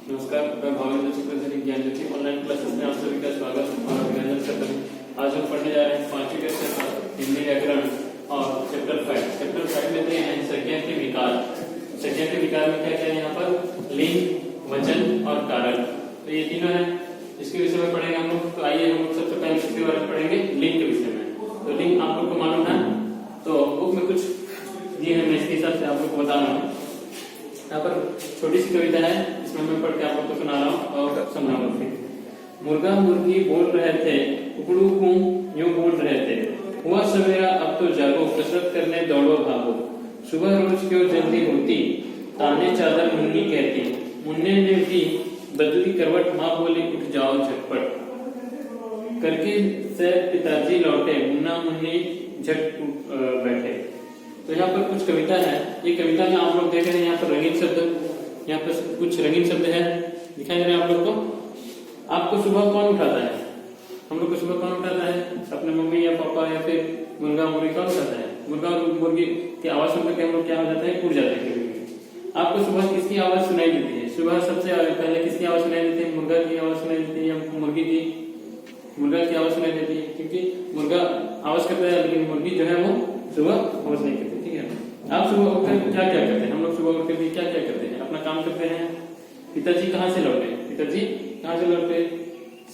नमस्कार, मैं भावेंद्र चक्रधरी ज्ञान ज्योति ऑनलाइन क्लासेस में आप सभी का स्वागत और अभिनंदन करता हूँ। आज हम पढ़ने जा रहे हैं 5वीं कक्षा का हिंदी व्याकरण और चैप्टर 5 में हैं संज्ञा के विकार। संज्ञा के विकार में क्या क्या है यहाँ पर? लिंग, वचन और कारक। तो ये तीनों है, इसके विषय में पढ़ेंगे हम लोग। तो आइए हम लोग सबसे पहले इसके बारे में पढ़ेंगे लिंग के विषय में। तो लिंग आप लोग को मालूम है, तो बुक में कुछ दिए हैं, मैं इसके हिसाब से आप लोग को बता रहा हूँ। यहाँ पर छोटी सी कविता है, इसमें मैं पढ़ के आप लोग को सुना रहा हूँ और समझाऊंगा फिर। मुर्गा मुर्गी बोल रहे थे, कुकड़ू कू यूं बोल रहे थे, हुआ सवेरा अब तो जागो, कसरत करने दौड़ो भागो, सुबह रोज क्यों जल्दी होती, ताने चादर मुन्नी कहती, मुन्ने ने भी बदली करवट, माँ बोली उठ जाओ झटपट, करके से पिताजी लौटे, मुन्ना मुन्नी झट बैठे। तो यहाँ पर कुछ कविता है। ये कविता में आप लोग देख रहे हैं यहाँ पर रंगीन शब्द, यहाँ पर कुछ रंगीन शब्द है दिखाई दे रहे हैं आप लोग को। आपको सुबह कौन उठाता है? हम लोग को सुबह कौन उठाता है? अपने मम्मी या पापा या फिर मुर्गा मुर्गी कौन उठाता है? मुर्गा और मुर्गी की आवाज सुन के हम लोग क्या हो जाता है? उठ जाते हैं। आपको सुबह किसकी आवाज सुनाई देती है? सुबह सबसे पहले किसकी आवाज सुनाई देती है? मुर्गा की आवाज सुनाई देती है या मुर्गी की? मुर्गा की आवाज सुनाई देती है, क्योंकि मुर्गा आवाज करता है लेकिन मुर्गी जो है वो सुबह आवाज नहीं करती। ठीक है, आप सुबह उठकर क्या क्या करते हैं? हम लोग सुबह उठकर क्या क्या करते हैं? अपना काम करते हैं। पिताजी कहाँ से लौटे? पिताजी कहाँ से लौटे?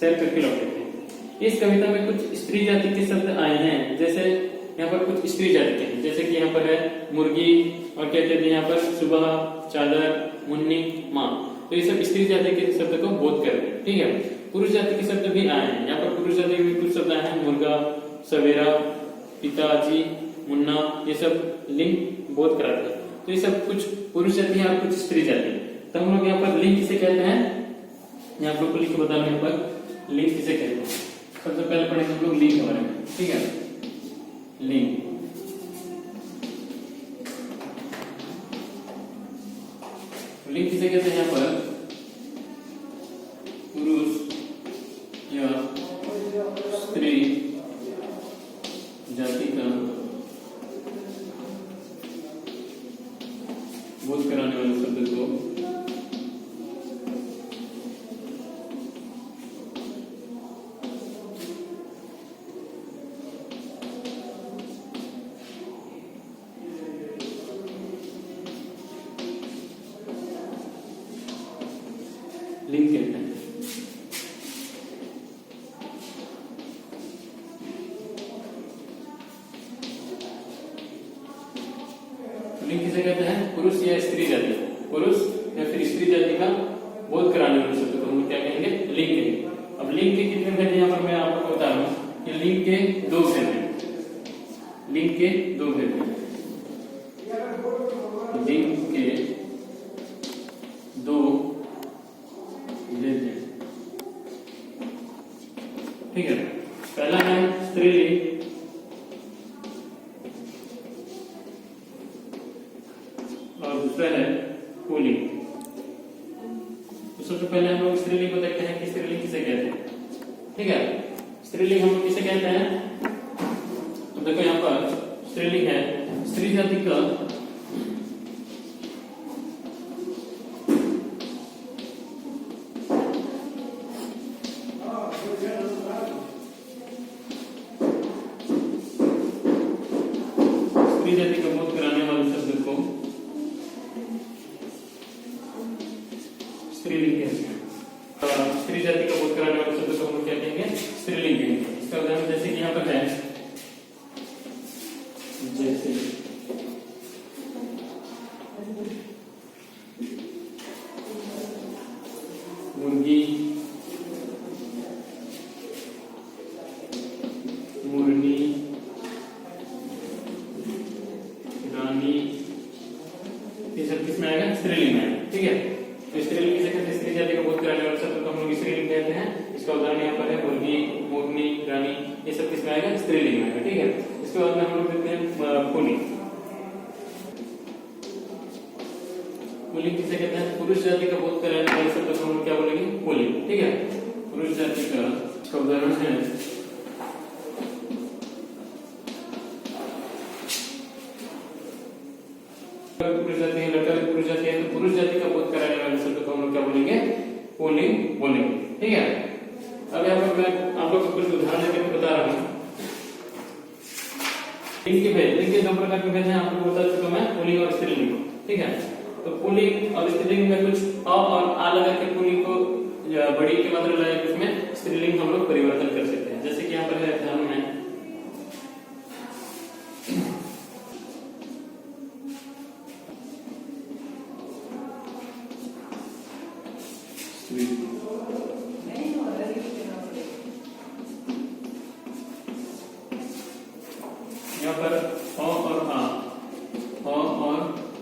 सैर करके लौटे थे। इस कविता में कुछ स्त्री जाति के शब्द आए हैं, जैसे यहाँ पर कुछ स्त्री जाति के हैं, जैसे कि यहाँ पर है मुर्गी और कहते थे यहाँ पर सुबह, चादर, मुन्नी, माँ। तो ये सब स्त्री जाति के शब्द को बोध कर रहे हैं। ठीक है, पुरुष जाति के शब्द भी आए हैं। यहाँ पर पुरुष जाति में कुछ शब्द आए हैं, मुर्गा, सवेरा, पिताजी, मुन्ना, ये सब लिंग बोध कराते हैं। तो ये सब कुछ पुरुष जाति है और कुछ स्त्री जाति है। तो हम लोग यहाँ पर लिंग किसे कहते हैं? यहाँ आप लोग को लिख के बता रहे हैं यहाँ पर लिंग किसे कहते हैं। सबसे पहले पढ़ेंगे हम लोग लिंग के बारे में। ठीक है, लिंग लिंग किसे कहते हैं? यहाँ पर पुरुष या स्त्री जाति का बोध कराने वाले शब्द को लिंग कहते हैं। लिंग किसे कहते हैं? पुरुष या स्त्री जाति, पुरुष या फिर स्त्री जाति का बोध कराने वाले शब्द को हम क्या कहेंगे? लिंग कहेंगे। अब लिंग के कितने भेद यहाँ पर मैं आपको बता रहा हूँ कि लिंग के दो भेद हैं। लिंग के दो भेद हैं। लिंग के दो भेद हैं। ठीक है, पहला है स्त्रीलिंग और दूसरा है पुल्लिंग। तो सबसे पहले हम लोग स्त्रीलिंग को देखते हैं कि स्त्रीलिंग किसे कहते हैं। ठीक है, स्त्रीलिंग हम लोग किसे कहते हैं? तो देखो यहाँ पर स्त्रीलिंग है, स्त्री जाति का स्त्री जाति का बोध कराने वाले शब्द को स्त्रीलिंग कहते हैं। स्त्री जाति का बोध कराने वाले शब्द को हम क्या कहेंगे? स्त्रीलिंग कहेंगे। इसका उदाहरण जैसे कि यहाँ पर है, जैसे मुर्गी, मुर्नी, रानी, ये सब किसमें आएगा? स्त्रीलिंग में आएगा। ठीक है, तो स्त्रीलिंग किसे कहते हैं? स्त्री जाति का बोध कराने वाले शब्द को हम लोग स्त्रीलिंग कहते हैं। इसका उदाहरण यहाँ पर है मुर्गी, मुर्नी, रानी, ये सब किसमें आएगा? स्त्रीलिंग में आएगा। ठीक है, इसके बाद में हम लोग देखते हैं पुल्लिंग। पुल्लिंग किसे कहते हैं? पुरुष जाति का बोध कराने वाले शब्द को हम लोग क्या बोलेंगे? पुल्लिंग। ठीक है, पुरुष जाति का इसका उदाहरण है पुरुष जाति है, लड़का भी पुरुष जाति है, तो पुरुष जाति का बोध कराने वाले शब्द को हम लोग क्या बोलेंगे? Pulling pulling. ठीक है, अब यहाँ पर मैं आप लोग को कुछ उदाहरण देकर बता रहा हूँ। इनके भेद, देखिए दो प्रकार के भेद हैं, आप लोग बता चुका मैं, पुलिंग और स्त्रीलिंग। ठीक है, तो पुलिंग और स्त्रीलिंग में कुछ अ और आ लगा के पुलिंग को बड़ी की मात्रा लगा के उसमें स्त्रीलिंग हम लोग परिवर्तन कर सकते हैं। जैसे कि यहाँ पर है एग्जाम्पल में यहाँ पर अ और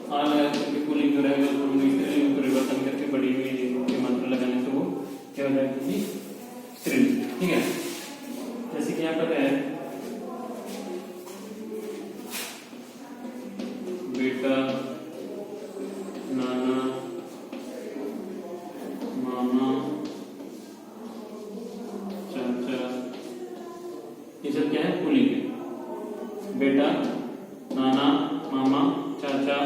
आ लगा करके पुलिंग जो रहेगा उसको हम स्त्रीलिंग में परिवर्तन करके बड़ी हुई की मात्रा लगाने से वो क्या हो जाएगी, स्त्रीलिंग। ठीक है, जैसे कि यहाँ पर है बेटा, नाना, मामा, चाचा, ये सब क्या है, पुलिंग है। बेटा, नाना, मामा, चाचा,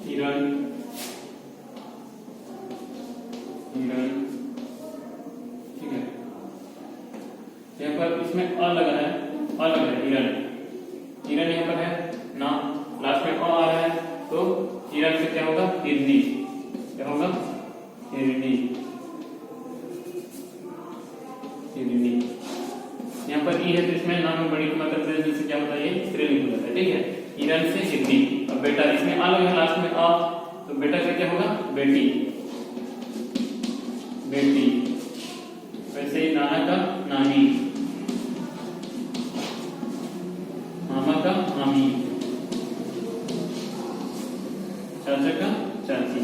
हिरण, हिरण। ठीक है, यहाँ पर इसमें अ लगा है, हिरण, हिरण यहाँ पर है ना, लास्ट में अ आ रहा है तो हिरण से क्या होगा, हिरनी। क्या होगा, हिरनी, हिरनी। यहाँ पर ई है तो इसमें नाम में बड़ी की मात्रा से क्या होता है, ये स्त्रीलिंग हो जाता है। ठीक है, हिरण से हिरनी। अब बेटा, इसमें आ लगा है लास्ट में आ, तो बेटा से क्या होगा, बेटी, बेटी। वैसे ही नाना का नानी, मामा का मामी, चाचा का चाची।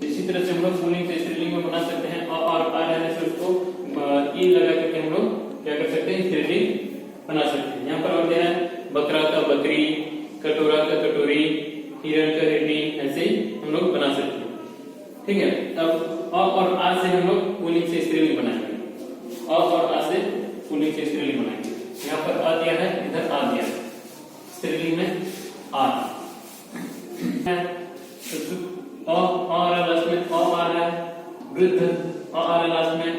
इसी तरह से हम लोग पुल्लिंग से स्त्रीलिंग में बना सकते हैं। और आ रहने से उसको ई लगा करके हम लोग क्या कर सकते हैं, स्त्रीलिंग बना सकते हैं। यहाँ पर और क्या है, बकरा का बकरी, कटोरा का कटोरी, हिरण का हिरनी, ऐसे ही हम लोग बना सकते हैं। ठीक है, अब अ और आ से हम लोग पुल्लिंग से स्त्रीलिंग बनाएंगे। अ और आ से पुल्लिंग से स्त्रीलिंग बनाएंगे। यहाँ पर आ दिया है, इधर आ दिया है, स्त्रीलिंग में आ है। तो आ रहा लास्ट में, अ आ रहा है, वृद्ध अ आ रहा लास्ट में,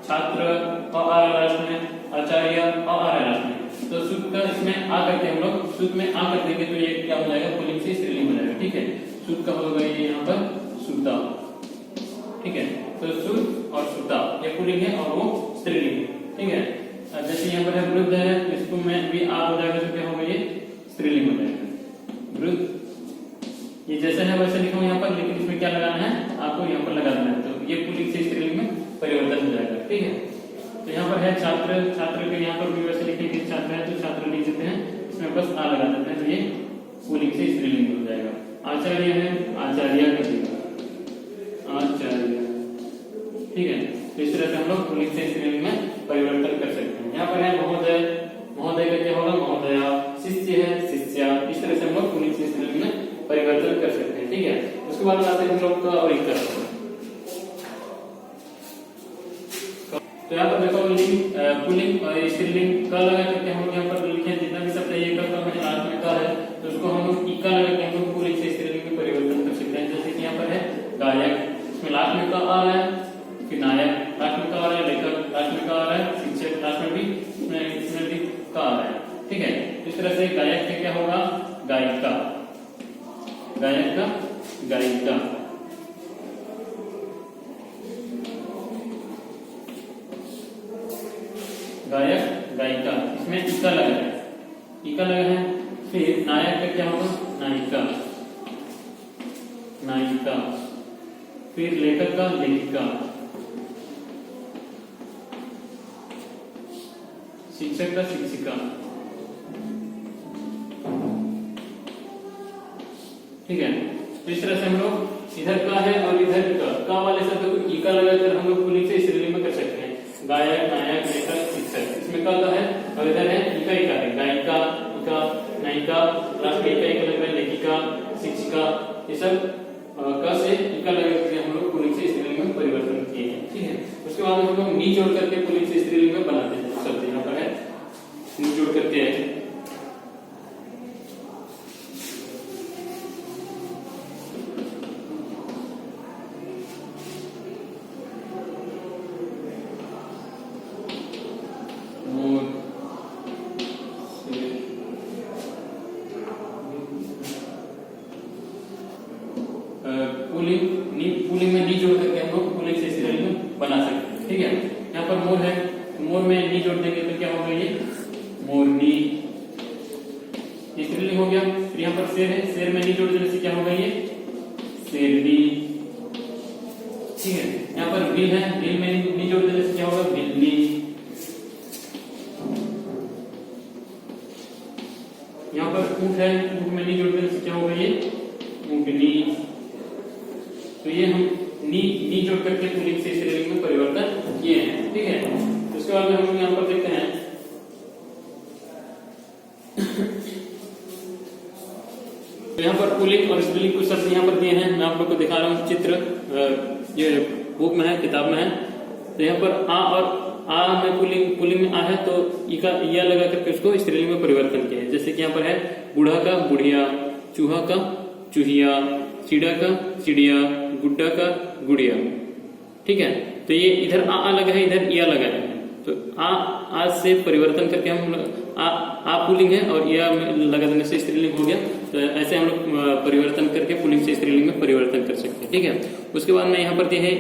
छात्र अ आ रहा लास्ट में, आचार्य अ आ रहा लास्ट में। तो सुध का इसमें आ करके हम लोग सुध में आ कर देंगे तो ये क्या हो जाएगा, पुल्लिंग से स्त्रीलिंग हो जाएगा। ठीक है, सुध का होगा ये यहाँ पर सुता। ठीक है, तो सुध और सुता ये पुल्लिंग है और वो स्त्रीलिंग है। ठीक है, जैसे यहाँ पर है वृद्ध है, इसको में भी आ हो जाएगा तो क्या होगा, ये स्त्रीलिंग हो जाएगा, वृद्ध। ये जैसा है वैसे लिखा हूं यहाँ पर, लेकिन इसमें क्या लगाना है, आपको यहाँ पर लगा देना है, तो ये पुल्लिंग से स्त्रीलिंग में परिवर्तन हो जाएगा। ठीक है, तो यहाँ पर है छात्र, छात्र के यहाँ पर भी वैसे लिखेंगे, छात्र है तो छात्र लिख देते हैं, इसमें बस आ लगा देते हैं, तो ये पुल्लिंग से स्त्रीलिंग हो जाएगा। आचार्य है, आचार्य का आचार्य। ठीक है, तो इस तरह से हम लोग पुल्लिंग से स्त्रीलिंग में परिवर्तन कर सकते हैं। यहाँ पर है महोदय, महोदय का क्या होगा, महोदया। शिष्य है, शिष्या। इस तरह से हम लोग पुल्लिंग से स्त्रीलिंग में परिवर्तन कर सकते हैं। ठीक है, उसके बाद आते हैं हम लोग का और इक्का। तो यहाँ पर देखो पुल्लिंग और स्त्रीलिंग का लगा करके हम लोग यहाँ पर लिखे जितना भी शब्द ये का लास्ट में का है, तो उसको हम लोग इक्का लगा के हम लोग पुल्लिंग से स्त्रीलिंग में परिवर्तन कर सकते हैं। जैसे कि यहाँ पर है गायक, इसमें लास्ट में का आ रहा है, फिर नायक लास्ट में का आ रहा है, लेखक लास्ट में का आ रहा है, शिक्षक लास्ट में भी इसमें भी का आ रहा है। ठीक है, इस तरह से गायक से क्या होगा, गायिका, गायक का गायिका। गायक गायिका, इसमें इक्का लगा है, इक्का लगा है। फिर नायक का क्या होगा, नायिका, नायिका। फिर लेखक का लेखिका, शिक्षक का शिक्षिका। ठीक है, तो इस तरह से हम लोग इधर का है और इधर का वाले शब्द को इका लगाकर हम लोग पुल्लिंग से स्त्रीलिंग में कर सकते हैं। गायक, नायक, लेखक, शिक्षक, इसमें का है और इधर है इका इका है, गायिका, इका, नायिका, लास्ट में इका इका लग रहा है, लेखिका, शिक्षिका। ये सब का से इका लगाकर हम लोग पुल्लिंग से स्त्रीलिंग में परिवर्तन किए हैं। ठीक है, उसके बाद हम लोग नी जोड़ करके पुल्लिंग से स्त्रीलिंग में बनाते हैं शब्द। यहाँ पर है नी जोड़ करके है, पुल्लिंग में नी जोड़ करके हम लोग पुल्लिंग से स्त्रीलिंग बना सकते हैं। ठीक है, यहाँ पर मोर है, मोर में नी जोड़ देंगे तो क्या होगा, ये मोरनी, ये स्त्रीलिंग हो गया। फिर यहाँ पर शेर है, शेर में नी जोड़ देने से क्या होगा, ये शेरनी। ठीक है, यहाँ पर बिल है, बिल में नी जोड़ देने से क्या होगा, बिल्ली। यहाँ पर ऊंट है, ऊंट में नी जोड़ देने से क्या होगा, ये ऊंटनी। तो ये हम नी जोड़ करके पुल्लिंग से स्त्रीलिंग में परिवर्तन किए हैं। ठीक है, उसके बाद में हम लोग यहाँ पर देखते हैं तो यहाँ पर पुल्लिंग और स्त्रीलिंग कुछ शब्द यहाँ पर दिए हैं, मैं आप लोग को दिखा रहा हूँ चित्र, ये बुक में है, किताब में है। तो यहाँ पर आ और आ में पुल्लिंग में आ है तो या लगा करके उसको स्त्रीलिंग में परिवर्तन किया है। जैसे कि यहाँ पर है बूढ़ा का बुढ़िया, चूहा का चूहिया, चिड़ा का चिड़िया, गुड्डा का गुड़िया। ठीक है, तो ये इधर आ लगा है, इधर या लगा है, तो आ से परिवर्तन करके हम आ पुल्लिंग है और या लगा देने से स्त्रीलिंग हो गया। तो ऐसे हम लोग परिवर्तन करके पुल्लिंग से स्त्रीलिंग में परिवर्तन कर सकते हैं। ठीक है, उसके बाद में यहाँ पर दिया है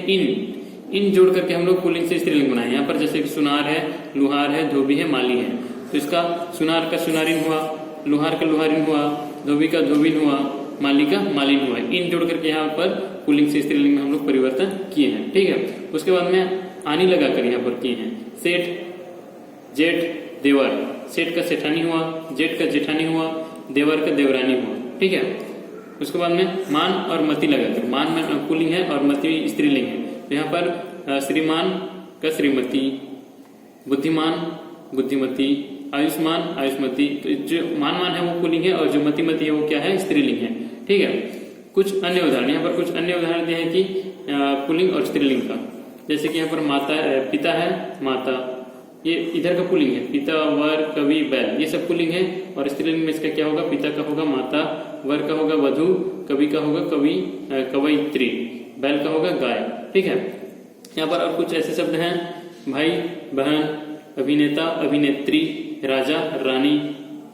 इन जोड़ करके हम लोग पुल्लिंग से स्त्रीलिंग बनाए। यहाँ पर जैसे सुनार है, लुहार है, धोबी है, माली है, तो इसका सुनार का सुनारिन हुआ, लुहार का लुहारिन हुआ, धोबी का धोबिन हुआ, माली का मालिन हुआ। इन जोड़ करके यहाँ पर पुल्लिंग से स्त्रीलिंग में हम लोग परिवर्तन किए हैं। ठीक है, उसके बाद में आनी लगा कर यहाँ पर किए हैं। सेठ, जेठ, देवर, सेठ का सेठानी हुआ, जेठ का जेठानी हुआ, देवर का देवरानी हुआ। ठीक है, उसके बाद में मान और मती लगाकर, मान में पुल्लिंग है और मती स्त्रीलिंग है, तो यहाँ पर श्रीमान का श्रीमती, बुद्धिमान बुद्धिमती, आयुष्मान आयुष्मती। तो जो मान है वो पुल्लिंग है और जो मती है वो क्या है, स्त्रीलिंग है। ठीक है, कुछ अन्य उदाहरण, यहाँ पर कुछ अन्य उदाहरण दिए हैं कि पुल्लिंग और स्त्रीलिंग का। जैसे कि यहाँ पर माता, पिता है, माता, ये इधर का पुल्लिंग है, पिता, वर, कवि, बैल, ये सब पुल्लिंग है। और स्त्रीलिंग में इसका क्या होगा, पिता का होगा माता, वर का होगा वधु, कवि का होगा कवयित्री, बैल का होगा गाय। ठीक है, यहाँ पर और कुछ ऐसे शब्द हैं, भाई, बहन, अभिनेता, अभिनेत्री, राजा, रानी,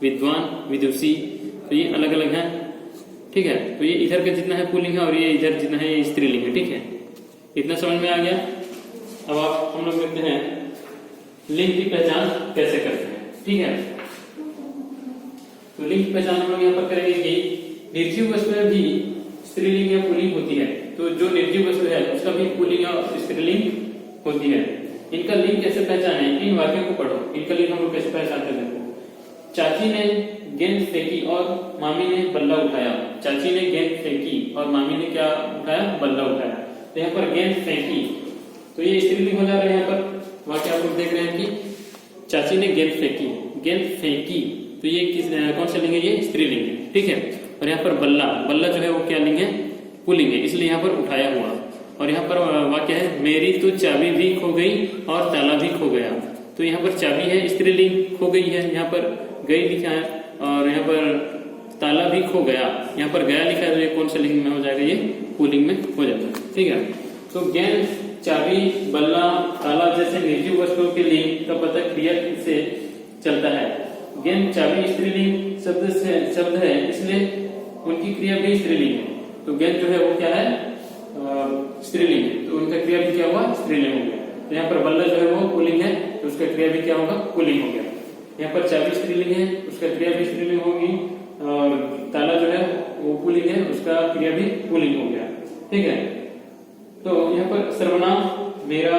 विद्वान, विदुषी, तो ये अलग अलग हैं। ठीक है, तो ये इधर का जितना है पुल्लिंग है और ये इधर जितना है ये स्त्रीलिंग है। ठीक है, इतना समझ में आ गया। अब आप हम लोग देखते हैं लिंग की पहचान कैसे करते हैं। ठीक है, तो लिंग की पहचान हम लोग यहाँ पर करेंगे कि निर्जीव वस्तु में भी स्त्रीलिंग या पुल्लिंग होती है, तो जो निर्जीव वस्तु है उसका भी पुल्लिंग और स्त्रीलिंग होती है। इनका लिंग कैसे पहचाने, इन वाक्यों को पढ़ो, इनका लिंग हम लोग कैसे पहचानते हैं। चाची ने गेंद फेंकी और मामी ने बल्ला उठाया। चाची ने गेंद फेंकी और मामी ने क्या उठाया, बल्ला उठाया। तो यहाँ पर गेंद फेंकी, तो ये स्त्रीलिंग हो जा रहा है। यहाँ पर वाक्य आप लोग देख रहे हैं कि चाची ने गेंद फेंकी, गेंद फेंकी, तो ये कौन सा लिंग है, ये स्त्रीलिंग है। ठीक है, और यहाँ पर बल्ला, बल्ला जो है वो क्या लिंग है, पुल्लिंग है, इसलिए यहाँ पर उठाया हुआ। और यहाँ पर वाक्य है मेरी तो चाबी भी खो गई और ताला भी खो गया। तो यहाँ पर चाबी है, स्त्रीलिंग, खो गई है, यहाँ पर गई लिखा है, और यहाँ पर ताला भी खो गया, यहाँ पर गया लिखा है, तो ये कौन सा लिंग में हो जाएगा, ये पुल्लिंग में हो जाता है। ठीक है, तो गेंद, चाबी, बल्ला, ताला जैसे निर्जीव वस्तुओं के लिंग का पता क्रिया से चलता है। गेंद, चाबी स्त्रीलिंग शब्द है, इसलिए उनकी क्रिया भी स्त्रीलिंग है। तो गेंद जो है वो क्या है, स्त्रीलिंग है, तो उनका क्रिया भी क्या हुआ, स्त्रीलिंग हो गया। तो यहाँ पर बल्ला जो है वो पुल्लिंग है, तो उसका क्रिया भी क्या होगा, पुल्लिंग हो गया। यहाँ पर चाबी स्त्रीलिंग है, उसका क्रिया भी स्त्रीलिंग होगी, और ताला जो है वो पुल्लिंग है, उसका क्रिया भी पुल्लिंग हो गया। ठीक है, तो यहाँ पर सर्वनाम मेरा,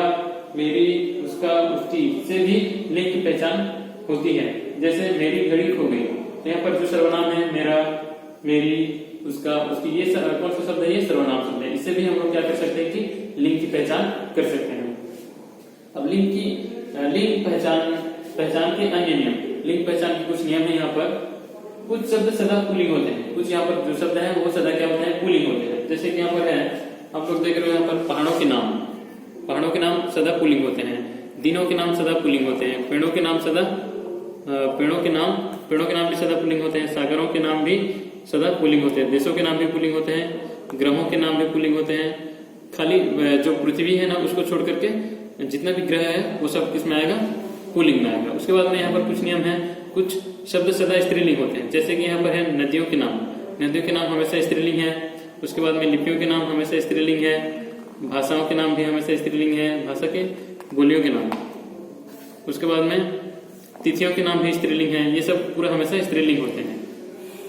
मेरी, उसका, उसकी से भी लिंग की पहचान होती है। जैसे मेरी घड़ी खो गई, तो यहाँ पर जो सर्वनाम है मेरा, मेरी, उसका, उसकी, ये कौन सा शब्द है, ये सर्वनाम शब्द है। इससे भी हम लोग क्या कर सकते हैं कि लिंग की पहचान कर सकते हैं। अब लिंग पहचान के अन्य नियम, लिंग पहचान के कुछ नियम है। यहाँ पर कुछ शब्द सदा पुल्लिंग होते हैं, कुछ यहाँ पर जो शब्द है वो सदा क्या होते हैं, पुल्लिंग होते हैं। जैसे कि यहाँ पर है, आप लोग देख रहे हो यहाँ पर पहाड़ों के नाम, पहाड़ों के नाम सदा पुल्लिंग होते हैं। दिनों के नाम सदा पुल्लिंग होते हैं। पेड़ों के नाम सदा, पेड़ों के नाम भी सदा पुल्लिंग होते हैं। सागरों के नाम भी सदा पुल्लिंग होते हैं। देशों के नाम भी पुल्लिंग होते हैं। ग्रहों के नाम भी पुल्लिंग होते हैं। खाली जो पृथ्वी है ना, उसको छोड़ करके जितना भी ग्रह है वो सब किस में आएगा, पुल्लिंग में आएगा। उसके बाद में यहाँ पर कुछ नियम है, कुछ शब्द सदा स्त्रीलिंग होते हैं। जैसे कि यहाँ पर है नदियों के नाम, नदियों के नाम हमेशा स्त्रीलिंग है। उसके बाद में लिपियों के नाम हमेशा स्त्रीलिंग है, भाषाओं के नाम भी हमेशा स्त्रीलिंग है, भाषा के बोलियों के नाम। उसके बाद में तिथियों के नाम भी स्त्रीलिंग है, ये सब पूरा हमेशा स्त्रीलिंग होते हैं।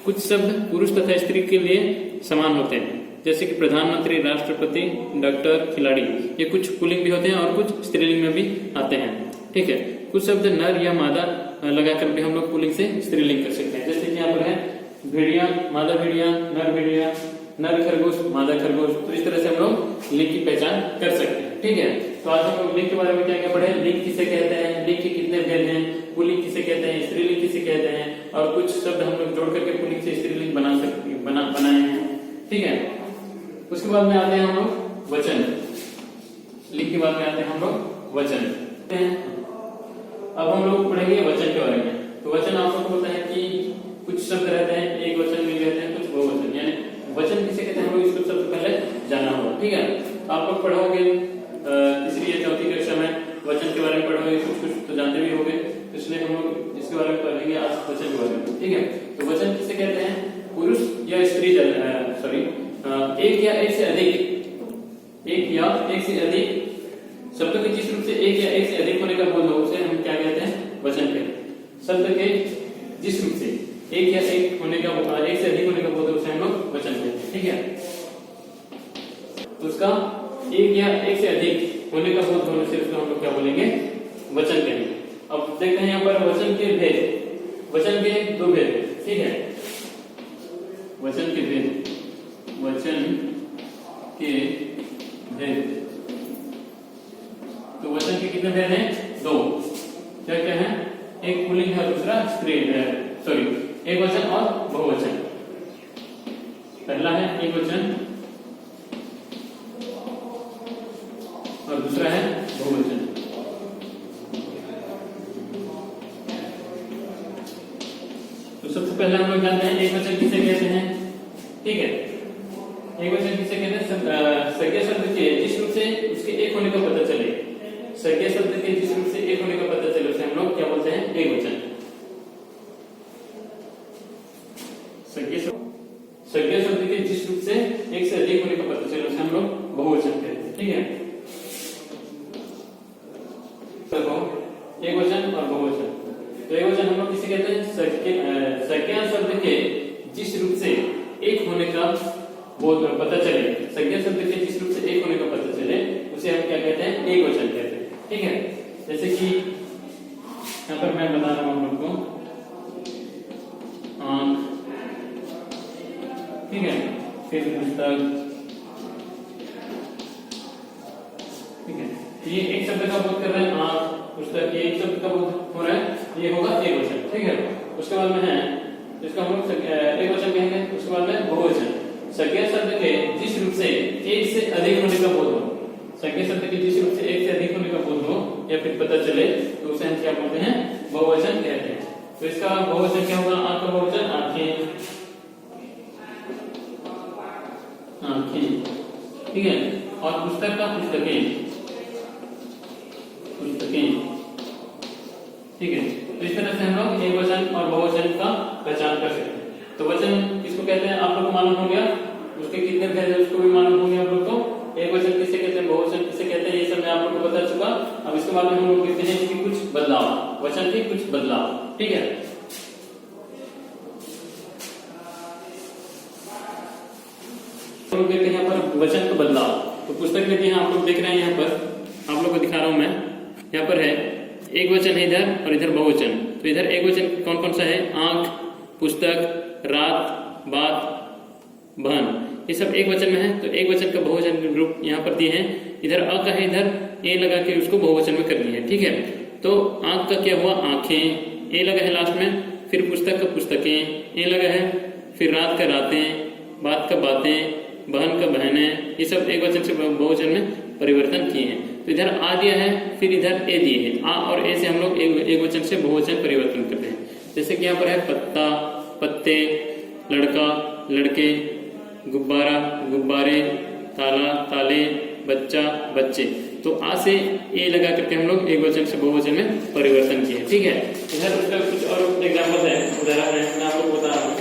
कुछ शब्द पुरुष तथा स्त्री के लिए समान होते हैं, जैसे कि प्रधानमंत्री, राष्ट्रपति, डॉक्टर, खिलाड़ी, ये कुछ पुल्लिंग भी होते हैं और कुछ स्त्रीलिंग में भी आते हैं। ठीक है, कुछ शब्द नर या मादा लगाकर भी हम लोग पुल्लिंग से स्त्रीलिंग कर सकते हैं, जैसे कि यहाँ पर है भेड़िया, मादा भेड़िया, नर भेड़िया, नर खरगोश, मादा खरगोश। तो इस तरह से हम लोग लिंग की पहचान कर सकते हैं। ठीक है, तो आज हम लोग लिंग के बारे में क्या क्या पढ़े, लिंग किसे कहते हैं, लिंग के कितने भेद हैं, पुल्लिंग किसे कहते हैं, स्त्रीलिंग किसे कहते हैं, और कुछ शब्द हम लोग जोड़ करके पुल्लिंग से स्त्रीलिंग बनाए हैं। ठीक है, उसके बाद में आते हैं हम लोग वचन। लिंग के बाद में आते हैं हम लोग वचन। अब हम लोग पढ़ेंगे वचन के बारे में। तो वचन आप लोग को पता है कि कुछ शब्द रहते हैं एक वचन में रहते हैं, कुछ बहुवचन, यानी वचन किसे कहते हैं हम लोग इसको सबसे पहले जाना होगा। ठीक है, आप लोग पढ़ोगे तीसरी या चौथी कक्षा में वचन के बारे में पढ़ोगे, कुछ तो जानते भी होंगे, इसलिए हम लोग इसके बारे में पढ़ेंगे आज वचन के बारे में। ठीक है, तो वचन किसे कहते हैं, पुरुष या स्त्री, एक या एक से अधिक शब्दों के जिस रूप से एक या एक से अधिक होने का बोध हो उसे हम क्या कहते हैं, वचन कहते हैं। शब्द के जिस रूप से एक या एक होने का, एक से अधिक होने का बोध हो उसे हम लोग वचन कहते हैं। ठीक है, तो उसका एक या एक से अधिक होने का बोध होने से उसको हम लोग क्या बोलेंगे, वचन कहेंगे। अब देखते हैं यहाँ पर वचन के भेद। वचन के दो भेद। ठीक है, वचन के भेद, वचन के भेद। तो वचन के कितने भेद हैं, दो। क्या क्या है, एक पुल्लिंग है, दूसरा स्त्रीलिंग है, एक वचन और बहुवचन। पहला है एक वचन और दूसरा है बहुवचन। तो सबसे पहले हम लोग जानते हैं एक वचन किसे कहते हैं। ठीक है, एक वचन किसे कहते हैं, संज्ञा शब्द के जिस रूप से उसके एक होने का पता चले, संज्ञा शब्द के जिस रूप से एक होने का पता चले उसे हम लोग क्या बोलते हैं, एक वचन। संज्ञा शब्द के जिस रूप से एक से अधिक होने का पता चले उसे हम लोग बहुवचन कहते हैं। ठीक है, एक वचन और बहुवचन। तो एक वचन हम लोग किसे कहते हैं, संज्ञा शब्द के जिस रूप से एक होने का बोध पता चले, संज्ञा शब्द के जिस रूप से एक होने का पता चले उसे हम क्या कहते हैं, एक वचन कहते हैं। ठीक है, जैसे कि यहाँ पर मैं बता रहा हूं हम लोग को आंख, ठीक है, फिर पुस्तक। ठीक है, ये एक शब्द का बोध कर रहे हैं, आंख, पुस्तक, ये एक शब्द का बोध हो रहा है, ये होगा एक वचन। ठीक है, उसके बाद में है इसका हम लोग एक वचन कहेंगे। उसके बाद में बहुवचन, संज्ञा शब्द के जिस रूप से एक से अधिक होने का बोध हो, संज्ञा शब्द के जिस रूप से एक से अधिक होने का बोध हो या फिर पता चले तो उसे हम क्या बोलते हैं, बहुवचन कहते हैं। तो इसका बहुवचन क्या होगा, आंख का बहुवचन आंखें, आंखें। ठीक है, और पुस्तक का पुस्तकें, पुस्तकें। ठीक है, तो इस तरह से हम लोग एक वचन और बहुवचन का पहचान कर सकते हैं। तो वचन किसको कहते हैं आप लोग को मालूम हो गया, उसके कितने भेद है उसको भी मालूम हो गया आप लोग को। एक वचन किसे कहते हैं, बहुवचन किसे कहते हैं, ये सब मैं आप लोग को बता चुका। अब इसके बाद में हम लोग देखते हैं इसकी कुछ बदलाव, वचन के कुछ बदलाव। ठीक है, देखते हैं यहाँ पर वचन का बदलाव। तो पुस्तक में आप लोग देख रहे हैं, यहाँ पर आप लोग को दिखा रहा हूं मैं, यहाँ पर है एक वचन है इधर और इधर बहुवचन। तो इधर एक वचन कौन कौन सा है, आंख, पुस्तक, रात, बात, बहन, ये सब एक वचन में है। तो एक वचन का बहुवचन ग्रुप यहाँ पर दिए हैं। इधर अ का है, इधर ए लगा के उसको बहुवचन में कर दिए। ठीक है, तो आंख का क्या हुआ, आंखें, ए लगा है लास्ट में, फिर पुस्तक का पुस्तकें, ए लगा है, फिर रात का रातें, बात का बातें, बहन का बहनें, ये सब एक वचन से बहुवचन में परिवर्तन किए हैं। तो इधर आ दिया है, फिर इधर ए दिए हैं, आ और ए से हम लोग एक वचन से बहुवचन परिवर्तन करते हैं। जैसे कि यहाँ पर है पत्ता, पत्ते, लड़का, लड़के, गुब्बारा, गुब्बारे, ताला, ताले, बच्चा, बच्चे। तो आ से ए लगा करके हम लोग एक वचन से बहुवचन में परिवर्तन किए। ठीक है, इधर उसका कुछ और एग्जाम्पल है, उदाहरण है, मैं आपको बता रहा हूँ।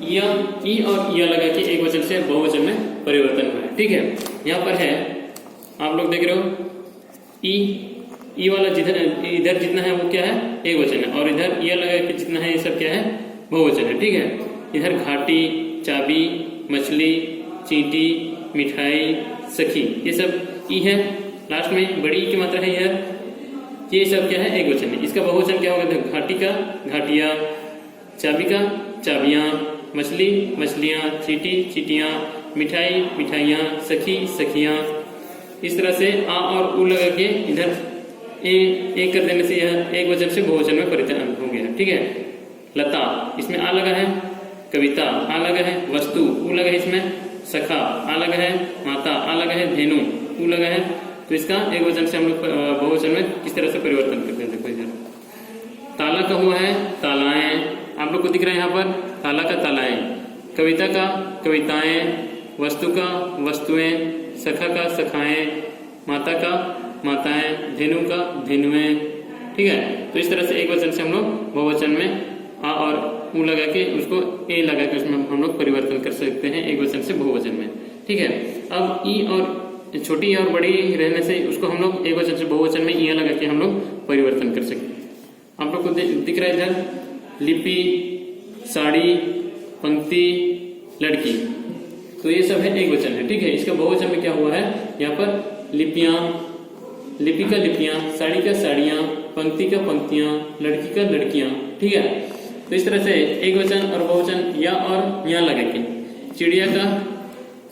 या ई और या लगा के एक वचन से बहुवचन में परिवर्तन हुआ है। ठीक है, यहाँ पर है आप लोग देख रहे हो ई वाला जिधर इधर जितना है वो क्या है एक वचन है, और इधर या लगा के जितना है ये सब क्या है बहुवचन है। ठीक है, इधर घाटी, चाबी, मछली, चींटी, मिठाई, सखी, ये सब ई है। लास्ट में बड़ी ई की मात्रा है यार, ये सब क्या है एक वचन है। इसका बहुवचन क्या होगा, तो घाटी का घाटिया, चाबी का चाबियां, मछली मछलियां, चींटी चींटियां, मिठाई मिठाइयां, सखी सखियां। इस तरह से आ और उ लगा के इधर ए कर देने से यह एक वचन से बहुवचन में परिवर्तन हो गया। ठीक है, लता, इसमें आ लगा है, कविता आ लगा है, वस्तु उ लगा है, इसमें सखा आ लगा है, माता आ लगा है, धेनु उ लगा है। तो इसका एक वचन से हम लोग बहुवचन में किस तरह से परिवर्तन करते हैं, देखो इधर ताला का हुआ है तालाएं, आप लोग को दिख रहा है यहाँ पर ताला का तालाएं, कविता का कविताएं, वस्तु का वस्तुएं, सखा का सखाएं, माता का माताएं, धेनु का धेनुएं। ठीक है, तो इस तरह से एक वचन से हम लोग बहुवचन में आ और उ लगा के उसको ए लगा के उसमें हम लोग परिवर्तन कर सकते हैं एक वचन से बहुवचन में। ठीक है, अब ई और छोटी और बड़ी रहने से उसको हम लोग एक वचन से बहुवचन में ई लगा के हम लोग परिवर्तन कर सकते हैं। आप लोग को दिख रहा है इधर लिपि, साड़ी, पंक्ति, लड़की, तो ये सब है एक वचन है। ठीक है, इसका बहुवचन में क्या हुआ है, यहाँ पर लिपियां, लिपि का लिपियां, साड़ी का साड़ियां, पंक्ति का पंक्तियां, लड़की का लड़कियां। ठीक है, तो इस तरह से एक वचन और बहुवचन या और यहाँ लगा के, चिड़िया का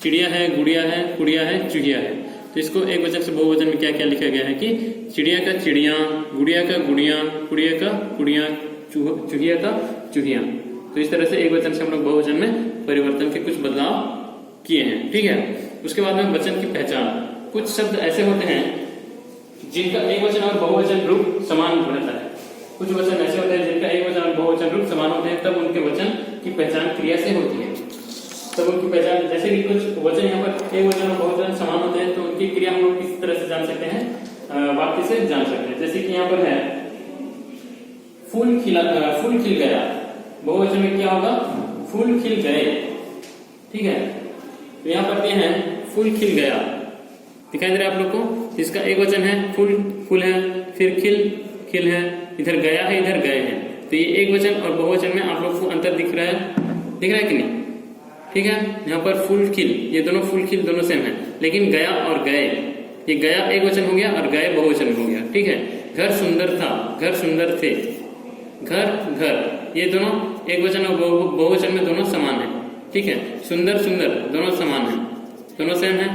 चिड़िया है, गुड़िया है, कुड़िया है, चुहिया है, तो इसको एक वचन से बहुवचन में क्या क्या लिखा गया है कि चिड़िया का चिड़िया, गुड़िया का गुड़िया, कुड़िया का कुड़िया, चुहिया का चुहिया। तो इस तरह से एक वचन से हम लोग बहुवचन में परिवर्तन के कुछ बदलाव किए हैं। ठीक है, उसके बाद में वचन की पहचान, कुछ शब्द ऐसे होते हैं जिनका एक वचन और बहुवचन रूप समान रहता है, कुछ वचन ऐसे होते हैं जिनका एक वचन और बहुवचन रूप समान होते हैं, तब उनके वचन की पहचान क्रिया से होती है। तब उनकी पहचान, जैसे कि कुछ वचन यहाँ पर एक वचन और बहुवचन समान होते हैं, तो उनकी क्रिया हम लोग किस तरह से जान सकते हैं, वाक्य से जान सकते हैं। जैसे कि यहाँ पर है फूल खिल गया, बहुवचन में क्या होगा, फूल खिल गए। ठीक है, तो यहाँ पर दिए हैं फूल खिल गया, दिखाई दे रहा है आप लोग को, इसका एक वचन है फूल, फूल है, फिर खिल है, इधर गया है, इधर गए हैं, तो ये एक वचन और बहुवचन में आप लोग को अंतर दिख रहा है कि नहीं। ठीक है, यहाँ पर फूल खिल, ये दोनों फूल खिल दोनों सेम है, लेकिन गया और गए, ये गया एक वचन हो गया और गए बहुवचन हो गया। ठीक है, घर सुंदर था, घर सुंदर थे, घर, ये दोनों एक वचन और बहुवचन में दोनों समान है। ठीक है, सुंदर दोनों समान है, दोनों सेम है।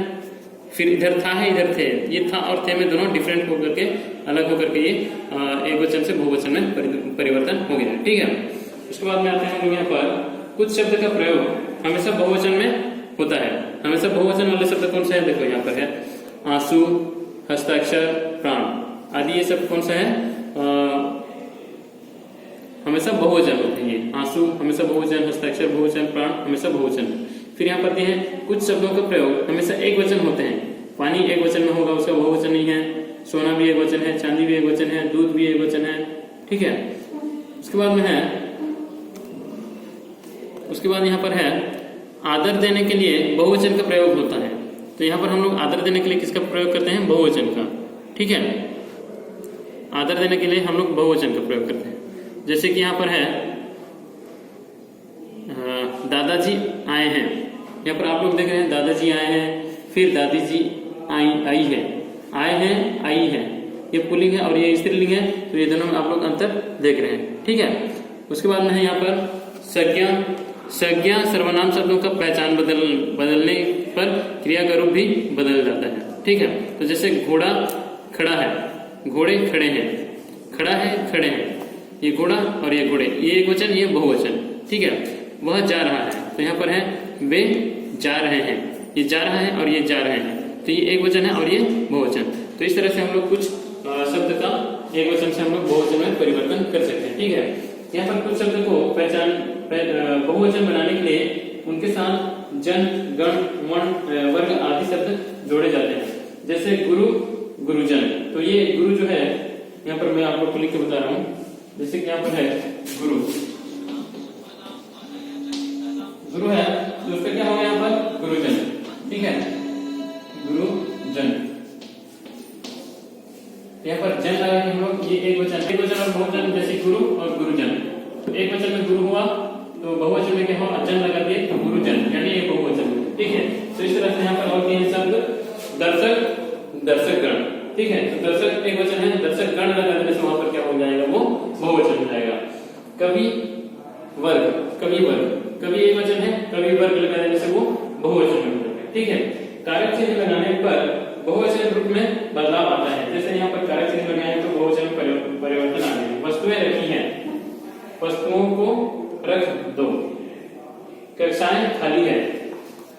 फिर इधर था है, इधर थे, ये था और थे में दोनों डिफरेंट होकर के, अलग होकर के ये एक वचन से बहुवचन में परिवर्तन हो गया। ठीक है, उसके बाद में आते हैं हम लोग यहाँ पर कुछ शब्द का प्रयोग हमेशा बहुवचन में होता है। हमेशा बहुवचन वाले शब्द कौन सा है, देखो यहाँ पर है आंसू, हस्ताक्षर, प्राण आदि, ये सब कौन सा है, हमेशा बहुवचन होते हैं। ये आंसू हमेशा बहुवचन, हस्ताक्षर बहुवचन, प्राण हमेशा बहुवचन। फिर यहाँ पर हैं कुछ शब्दों का प्रयोग हमेशा एक वचन होते हैं। पानी एक वचन में होगा, उसका बहुवचन नहीं है। सोना भी एक वचन है, चांदी भी एक वचन है, दूध भी एक वचन है। ठीक है, उसके बाद में है, उसके बाद यहाँ पर है आदर देने के लिए बहुवचन का प्रयोग होता है। तो यहाँ पर हम लोग आदर देने के लिए किसका प्रयोग करते हैं, बहुवचन का। ठीक है, आदर देने के लिए हम लोग बहुवचन का प्रयोग करते हैं। जैसे कि यहाँ पर है दादाजी आए हैं, यहाँ पर आप लोग देख रहे हैं दादाजी आए हैं, फिर दादी जी आई है, आए हैं आई है, ये पुल्लिंग है और ये स्त्रीलिंग है, तो ये दोनों में आप लोग अंतर देख रहे हैं। ठीक है, उसके बाद में है यहाँ पर संज्ञा सर्वनाम शब्दों का पहचान बदलने पर क्रिया का रूप भी बदल जाता है। ठीक है, तो जैसे घोड़ा खड़ा है, घोड़े खड़े हैं, खड़ा है खड़े हैं, ये घोड़ा और ये घोड़े, ये एक वचन ये बहुवचन। ठीक है, वह जा रहा है, तो यहाँ पर है वे जा रहे हैं, ये जा रहा है और ये जा रहे हैं, तो ये एक वचन है और ये बहुवचन। तो इस तरह से हम लोग कुछ शब्द का एक वचन से हम लोग बहुवचन में परिवर्तन कर सकते हैं। ठीक है, यहाँ पर कुछ शब्द को पहचान बहुवचन बनाने के लिए उनके साथ जन, गण, वर्ण, वर्ग आदि शब्द जोड़े जाते हैं। जैसे गुरु, गुरुजन, तो ये गुरु जो है यहाँ पर मैं आप लोग को लिख के बता रहा हूँ। जैसे कि यहाँ पर है गुरु,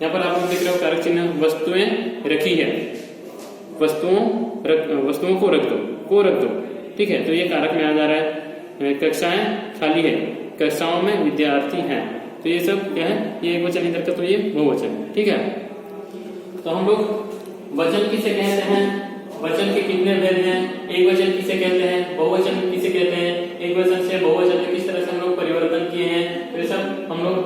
यहाँ पर आप लोग देख रहे हो कारक चिन्ह, वस्तुएं रखी है, वस्तुओं को रख दो, ठीक है। तो ये कारक में आ जा रहा है। कक्षाएं खाली है, कक्षाओं में विद्यार्थी हैं, तो ये सब क्या है, ये एक वचन इधर का, तो ये बहुवचन, ठीक है। तो हम लोग वचन किसे कहते हैं, वचन के कितने भेद हैं, एक वचन किसे कहते हैं, बहुवचन किसे कहते हैं, एक वचन से बहुवचन में किस तरह से हम लोग परिवर्तन किए हैं, तो ये सब हम लोग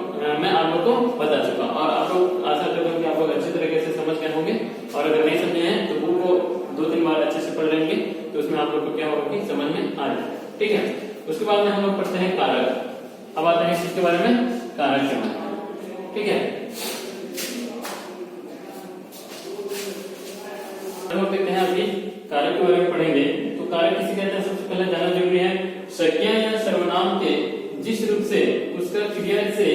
मैं आप लोग को बता चुका, और आप लोग आशा करता हूँ कि आप लोग अच्छी तरीके से समझ गए होंगे, और अगर नहीं समझे हैं तो बुक को 2-3 बार अच्छे से पढ़ लेंगे, तो उसमें आप लोग को क्या होगा कि समझ में आ जाए, ठीक है। उसके बाद में हम लोग पढ़ते हैं कारक। अब आते हैं इसके बारे में, कारक के बारे में, ठीक है। हम लोग देखते हैं अभी कारक के बारे में पढ़ेंगे। तो कारक किसे कहते हैं, सबसे पहले जानना जरूरी है। संज्ञा या सर्वनाम के जिस रूप से उसका क्रिया से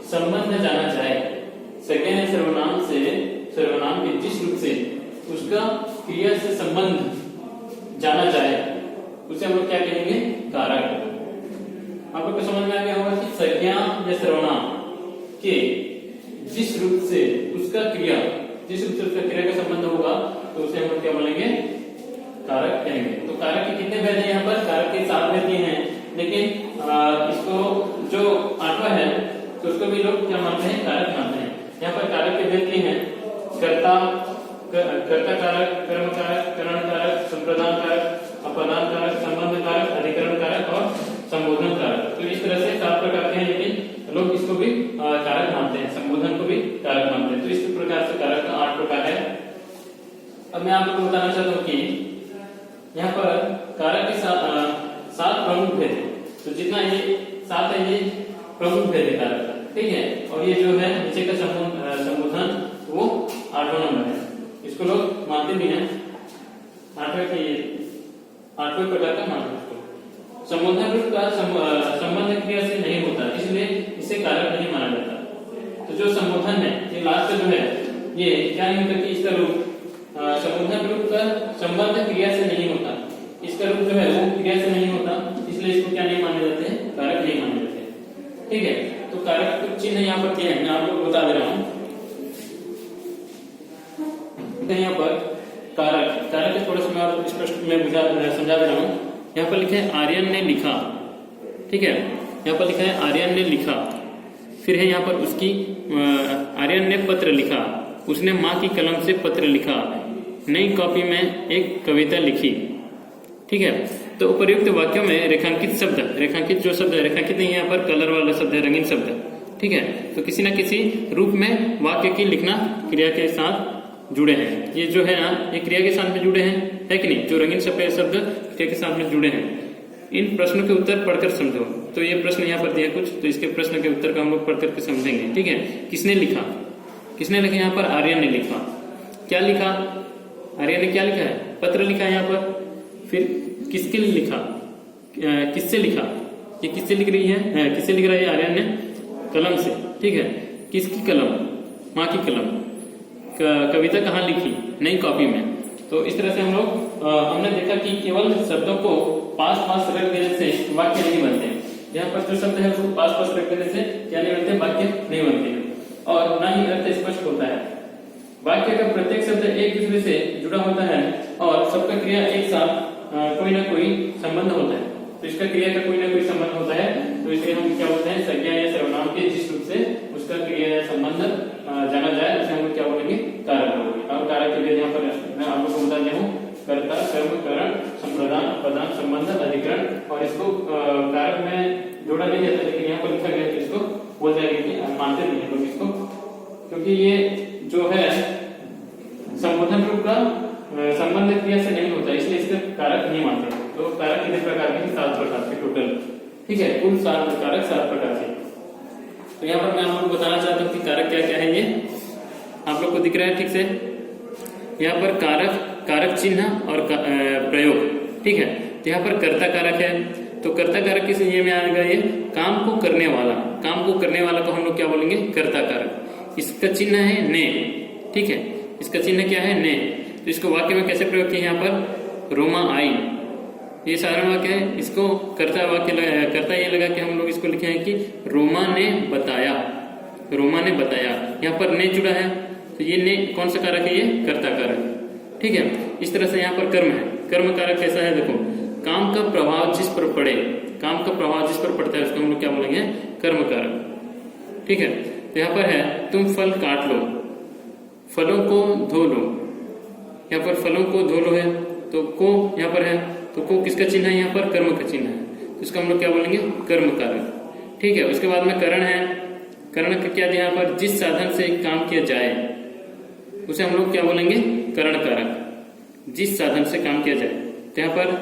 संबंध जाना जाए, संज्ञा या सर्वनाम के जिस रूप से उसका क्रिया से संबंध जाना जाए, उसे हम लोग क्या कहेंगे, कारक। आप लोग को समझ में आ गया होगा कि संज्ञा या सर्वनाम के जिस रूप से उसका क्रिया का संबंध होगा, तो उसे हम लोग क्या बोलेंगे, कारक कहेंगे। तो कारक के कितने भेद हैं यहाँ पर, कारक के 7 भेद हैं, लेकिन इसको जो 8वां है तो उसको भी लोग क्या मानते हैं, कारक मानते हैं। यहाँ पर कारक के भेद हैं, कर्ता कारक, कर्म कारक, करण कारक, संप्रदान कारक, अपादान कारक, संबंध कारक, अधिकरण कारक और संबोधन कारक। तो इस तरह से 7 प्रकार के हैं, लेकिन लोग इसको भी कारक मानते हैं, संबोधन को भी कारक मानते हैं। तो इस प्रकार से कारक का 8 प्रकार है। अब मैं आपको बताना चाहता हूँ कि यहाँ पर कारक के 7 प्रमुख भेद है। तो जितना ये 7 है, ये प्रमुख भेद है कारक का, ठीक है। और ये जो है नीचे का संबोधन वो 8वां नंबर है, इसको लोग मानते भी हैं 8वें प्रकार का मानते हैं इसको। संबोधन रूप का संबंध क्रिया से नहीं होता, इसलिए इसे कारक नहीं माना जाता। तो जो संबोधन है, ये लास्ट जो है, ये क्या नहीं होता कि इसका रूप संबोधन रूप का संबंध क्रिया से नहीं होता, इसका रूप जो है वो क्रिया से नहीं होता, इसलिए इसको क्या नहीं माने जाते हैं, कारक नहीं माने जाते, ठीक है। तो कारक कुछ चिन्ह यहाँ पर क्या है, मैं आपको बता दे रहा हूँ। यहाँ पर कारक थोड़ा सा मैं आपको स्पष्ट में समझा दे रहा हूँ। यहाँ पर लिखा है आर्यन ने लिखा, ठीक है। यहाँ पर लिखा है आर्यन ने लिखा, फिर है यहाँ पर उसकी आर्यन ने पत्र लिखा, उसने माँ की कलम से पत्र लिखा, नई कॉपी में एक कविता लिखी, ठीक है। तो उपर्युक्त वाक्यों में रेखांकित जो शब्द है, रेखांकित नहीं, यहाँ पर कलर वाला शब्द है, रंगीन शब्द, ठीक है। तो किसी न किसी रूप में वाक्य की लिखना क्रिया के साथ जुड़े हैं। ये जो है ना, ये क्रिया के साथ में जुड़े हैं, है कि नहीं। जो रंगीन शब्द क्रिया के साथ में जुड़े हैं। इन प्रश्नों के उत्तर पढ़कर समझो। तो ये प्रश्न यहाँ पर दिया कुछ, तो इसके प्रश्न के उत्तर को हम लोग पढ़ करके समझेंगे, ठीक है। किसने लिखा, यहाँ पर आर्यन ने लिखा। क्या लिखा, आर्यन ने क्या लिखा है, पत्र लिखा है यहाँ पर। फिर किसके लिए लिखा, किससे लिखा, ये किससे लिख रही है, किससे लिख रहा है आर्यन ने, कलम से, ठीक है। किसकी कलम, माँ की कलम। कविता कहाँ लिखी, नई कॉपी में। तो इस तरह से हम लोग हमने देखा कि केवल शब्दों को पास रख देने से वाक्य नहीं बनते। यहाँ पर जो शब्द है उसको पास रख देने से क्या नहीं बनते, वाक्य नहीं बनते, और ना ही अर्थ स्पष्ट होता है। वाक्य का प्रत्येक शब्द एक दूसरे से जुड़ा होता है और सबका क्रिया एक साथ कोई ना कोई संबंध होता है। तो इसका क्रिया का कोई ना कोई संबंध होता है। तो इसलिए हम क्या बोलते हैं, संज्ञा या सर्वनाम के जिस रूप से उसका क्रिया या संबंध जाना जाए, उसे हम क्या बोलेंगे, कारक बोलेंगे। और कारक के लिए यहाँ पर मैं आप लोगों को बता दिया हूँ, कर्ता, कर्म, करण, संप्रदान, अपदान, संबंध, अधिकरण। और इसको कारक में जोड़ा नहीं जाता, लेकिन यहाँ पर लिखा गया है, इसको बोल जाएगा कि मानते नहीं लोग इसको, क्योंकि ये जो है संबोधन रूप का संबंध क्रिया से नहीं होता, इसलिए इसके कारक नहीं मानते। तो कारक कितने प्रकार के, 7 प्रकार के टोटल, ठीक है। कुल 7 कारक 7 प्रकार के। तो यहाँ पर मैं आप लोग को बताना चाहता हूँ कि कारक क्या क्या है। ये आप लोग को दिख रहा है ठीक से, यहाँ पर कारक चिन्ह और प्रयोग, ठीक है। तो यहाँ पर कर्ता कारक है, तो कर्ता कारक किस ये में आएगा, ये काम को करने वाला को हम लोग क्या बोलेंगे, कर्ता कारक। इसका चिन्ह है ने, ठीक है। इसका चिन्ह क्या है, ने। तो इसको वाक्य में कैसे प्रयोग किया, यहाँ पर रोमा आई, ये साधारण वाक्य है। इसको कर्ता ये लगा कि हम लोग इसको लिखे हैं कि रोमा ने बताया, रोमा ने बताया। यहाँ पर ने जुड़ा है तो ये ने कौन सा कारक है, ये कर्ता कारक। ठीक है, इस तरह से यहाँ पर कर्म है। कर्म कारक कैसा है, देखो काम का प्रभाव जिस पर पड़े, काम का प्रभाव जिस पर पड़ता है उसको हम लोग क्या बोलेंगे, कर्म कारक। ठीक है, तो यहाँ पर है तुम फल काट लो, फलों को धो लो। यहाँ पर फलों को धो लो है तो को यहाँ पर है, तो को किसका चिन्ह है, यहाँ पर कर्म का चिन्ह है, तो इसको हम लोग क्या बोलेंगे, कर्म कारक। ठीक है, उसके बाद में करण है। करण का क्या दिया, यहाँ पर जिस साधन से काम किया जाए उसे हम लोग क्या बोलेंगे, करण कारक। जिस साधन से काम किया जाए, तो यहाँ पर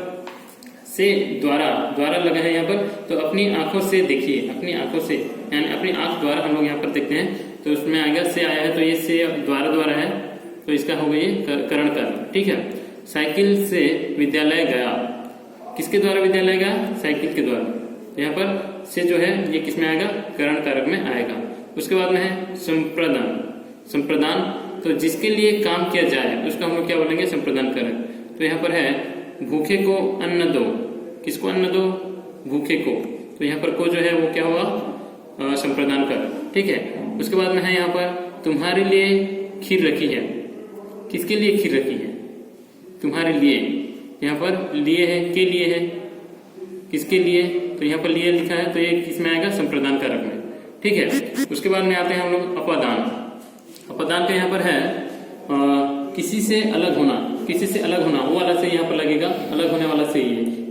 से द्वारा, द्वारा लगा है यहाँ पर, तो अपनी आंखों से देखिए, अपनी आंखों से यानी अपनी आंख द्वारा हम लोग यहाँ पर देखते हैं, तो उसमें आएगा से आया है, तो ये से द्वारा द्वारा है, तो इसका हो गया ये करण कारक। ठीक है, साइकिल से विद्यालय गया, किसके द्वारा विद्यालय गया, साइकिल के द्वारा, तो यहाँ पर से जो है ये किसमें आएगा, करण कारक में आएगा। उसके बाद में है संप्रदान। संप्रदान तो जिसके लिए काम किया जाए उसको हम लोग क्या बोलेंगे, संप्रदान कारक। तो यहाँ पर है भूखे को अन्न दो, किसको अन्न दो, भूखे को, तो यहाँ पर को जो है वो क्या होगा, संप्रदान कारक। ठीक है, उसके बाद में है यहाँ पर तुम्हारे लिए खीर रखी है, किसके लिए खीर रखी है, तुम्हारे लिए, यहाँ पर लिए है, के लिए है, किसके लिए, तो यहाँ पर लिए लिखा है, तो ये किसमें आएगा, संप्रदान कारक में। ठीक है, उसके बाद में आते हैं हम लोग अपादान। अपादान का यहाँ पर है किसी से अलग होना, किसी से अलग होना, वो वाला से यहाँ पर लगेगा, अलग होने वाला से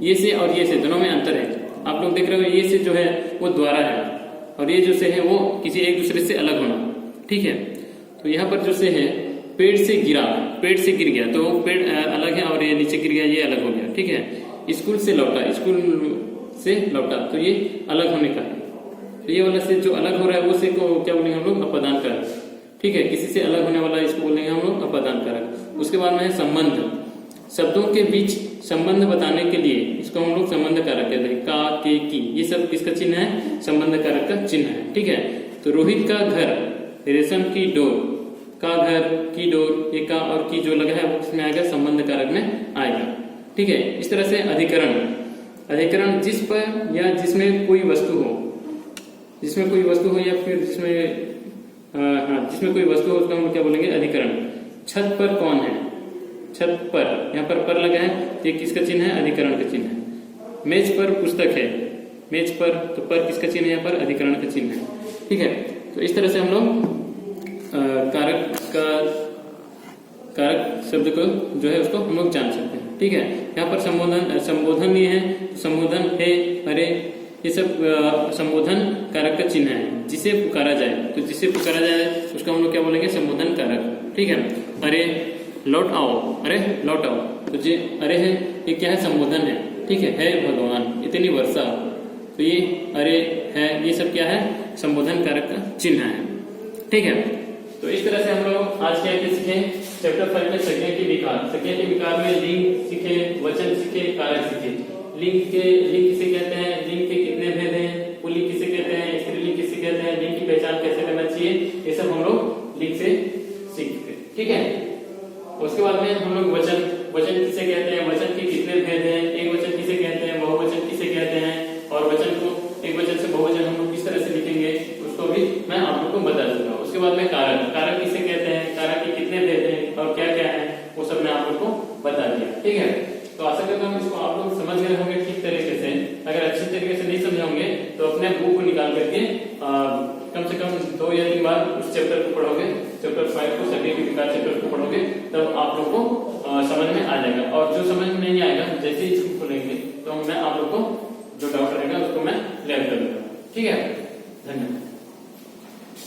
ये से और ये से दोनों में अंतर है। आप लोग देख रहे हो ये से जो है वो द्वारा है, और ये जो से है वो किसी एक दूसरे से अलग होना। ठीक है, तो यहाँ पर जो से है पेड़ से गिरा, पेड़ से गिर गया, तो पेड़ अलग है और ये नीचे गिर गया, ये अलग हो गया। ठीक है, स्कूल से लौटा, स्कूल से लौटा, तो ये अलग होने का है, तो ये वाला से जो अलग हो रहा है वो से को क्या बोलेंगे हम लोग, अपादान कारक। ठीक है, किसी से अलग होने वाला इसको बोलेंगे हम लोग अपादान कारक। उसके बाद में है संबंध। शब्दों के बीच संबंध बताने के लिए इसको हम लोग संबंध कारक कहते हैं, का, के, की, ये सब किसका चिन्ह है, संबंध कारक का चिन्ह है। ठीक है, तो रोहित का घर, रेशम की डोर, का घर, की डोर, ये का और की जो लगा है वो किसमें आएगा, संबंध कारक में आएगा। ठीक है, इस तरह से अधिकरण। अधिकरण जिस पर या जिसमें कोई वस्तु हो, जिसमें कोई वस्तु हो या फिर जिसमें जिसमें कोई वस्तु हो उसका हम क्या बोलेंगे, अधिकरण। छत पर कौन है, छत पर, यहाँ पर लगा है, तो ये किसका चिन्ह है, अधिकरण का चिन्ह है। मेज पर पुस्तक है, मेज पर, तो पर किसका चिन्ह है, यहाँ पर अधिकरण का चिन्ह है। ठीक है, तो इस तरह से हम लोग कारक शब्द को जो है उसको हम लोग जान सकते हैं। ठीक है, यहाँ पर संबोधन ये है, संबोधन है, अरे, ये सब संबोधन कारक का चिन्ह है। जिसे पुकारा जाए, तो जिसे पुकारा जाए उसका हम लोग क्या बोलेंगे, संबोधन कारक। ठीक है, अरे लौट आओ, अरे लौट आओ, तो जो अरे है ये क्या है, संबोधन है। ठीक है भगवान इतनी वर्षा, तो ये अरे है, ये सब क्या है, संबोधन कारक का चिन्ह है। ठीक है, तो इस तरह से हम लोग आज क्या सीखे, चैप्टर 5 में संज्ञा की विकार। संज्ञा के विकार में लिंग सीखे, वचन सीखे, कारक सीखे। लिंग किसे कहते हैं, लिंग के कितने भेद हैं, पुल्लिंग किसे कहते हैं, स्त्रीलिंग किसे कहते हैं, लिंग की पहचान कैसे करना चाहिए, ये सब हम लोग लिंग से सीखते। ठीक है, उसके बाद में हम लोग वचन किसे कहते हैं, वचन के कितने भेद हैं, एक वचन किसे कहते हैं, बहुवचन किसे कहते हैं, और वचन को एक वचन से बहुवचन हम लोग किस तरह से लिखेंगे उसको भी मैं आप लोग को बता दूंगा। उसके बाद में कारक किसे कहते हैं, कारक के कितने भेद हैं और क्या क्या है, वो सब मैं आप लोग को बता दिया। ठीक है, तो आशा करता हूँ इसको आप लोग समझ गए होंगे ठीक तरीके से। अगर अच्छी तरीके से नहीं समझे होंगे तो अपने बुक को निकाल करके कम से कम 2 या 3 बार उस चैप्टर को पढ़ोगे, चैप्टर 5 को, संज्ञा के विकार चैप्टर को पढ़ोगे, तब आप लोग को समझ में आ जाएगा। और जो समझ में नहीं आएगा जैसे ही इसको खोलेंगे तो मैं आप लोग को जो डाउट रहेगा उसको मैं क्लियर कर दूंगा। ठीक है, धन्यवाद।